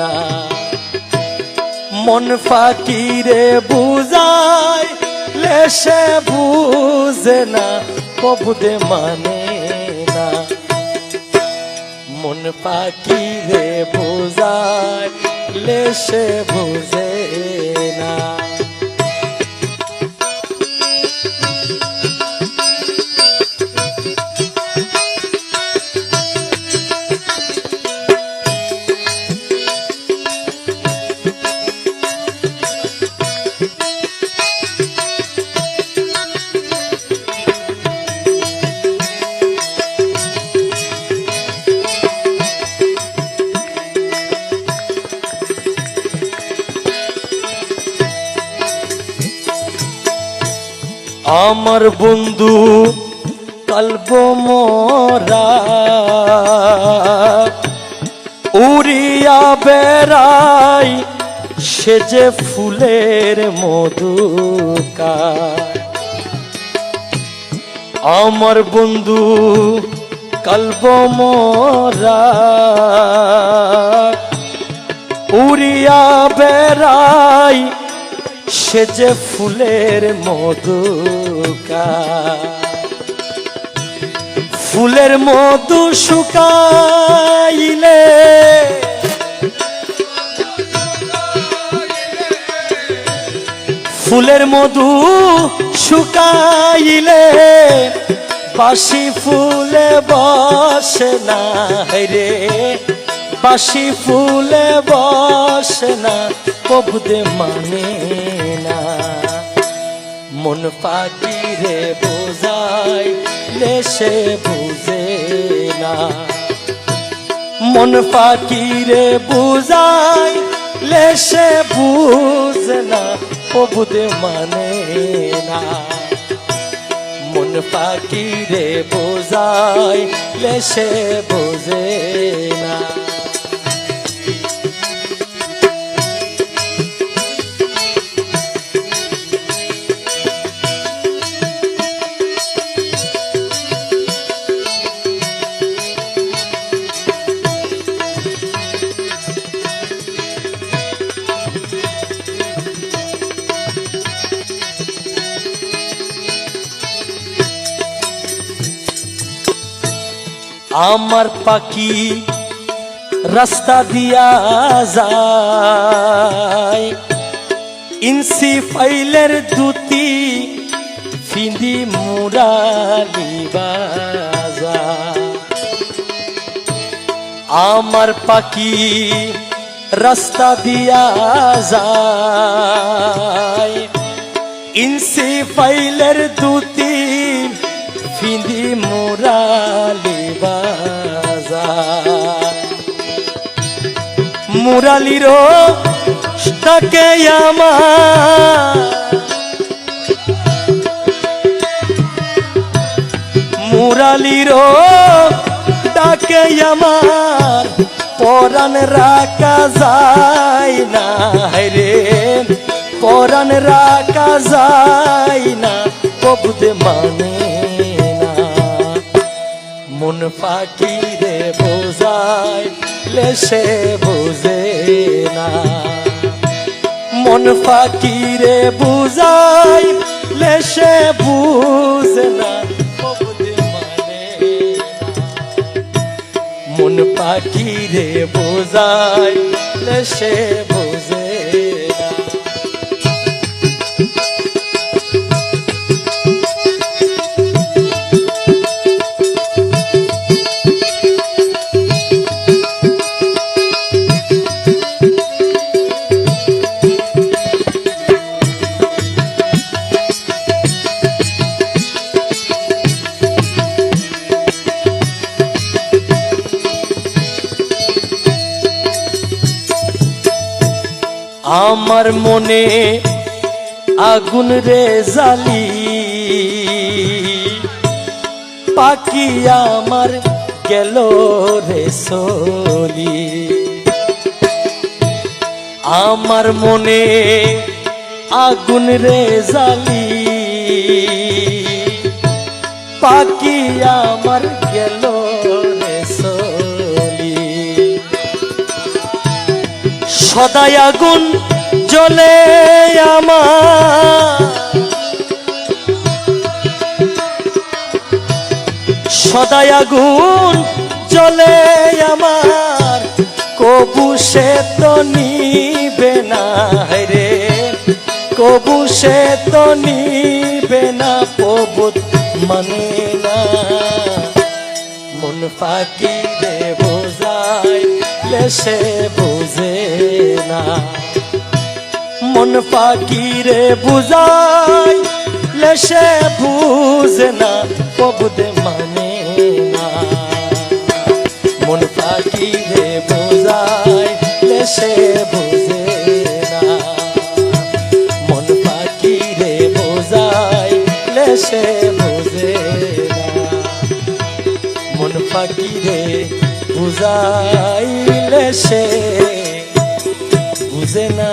না। মন ফাকিরে বুঝায় লেশে বুঝে না, কবুদে মানে না। মন ফাকিরে বুঝায় লেশে বুঝে না। আমার বন্ধু কলব মোরা উড়িয়া বেড়াই, সে যে ফুলের মধুকা। আমার বন্ধু কলব মোরা উড়িয়া বেড়াই, সে যে ফুলের মধুকা। ফুলের মধু শুকাইলে, ফুলের মধু শুকাইলে বাসি ফুলে বসে না রে, বাসি ফুলে বসে না, কবুদে মানে না। মন ফাকিরে বোঝাই লেশে বুঝে না। মন ফাকিরে বুঝাই লেশে বুঝে না, কবুদে মানে না। মন ফাকিরে বোঝাই লেশে বুঝে না। আমার পাখি রাস্তা দিয়া যায়, ইনসি ফাইলের দুতি ফিন্দি মুরালি বাজার। আমার পাখি রাস্তা দিয়া যায়, ইনসি ফাইলের দুতি ফিন্দি মুরালি বাজার। মুরালিরও ডাকে আমার, মুরালিরও ডাকে আমার, পরাণ রাখা যায় না রে, পরাণ রাখা যায় না, কবুদে মানে না। মন ফাকিরে বোঝাই লেশে বুঝে না। মন ফাকিরে বুঝাই লেশে বুঝে না, কবুদে মানে না। মন ফাকিরে বোঝাই লেশে বুঝে না। আমার মনে আগুন রে জালি, পাখি আমার গেল রে চলি। আমার মনে আগুন রে জালি, পাখি আমার গেল রে চলি। সদাই আগুন জ্বলে আমার, সদাই আগুন জ্বলে আমার, কবু সে তো নিবে না রে, কবু সে তো নিবে না, প্রভুত মানে না। মন ফাঁকি রে বোঝাইলে সে বোঝে না, মন ফাঁকি রে বুঝাইলে সে বুঝে না, প্রভুত মানে না। মন ফাঁকি রে বোঝাইলে সে বোঝে না, মন ফাঁকি রে বোঝাইলে সে বোঝে না, মন ফাঁকি রে বুঝাইলে সে বুঝে না।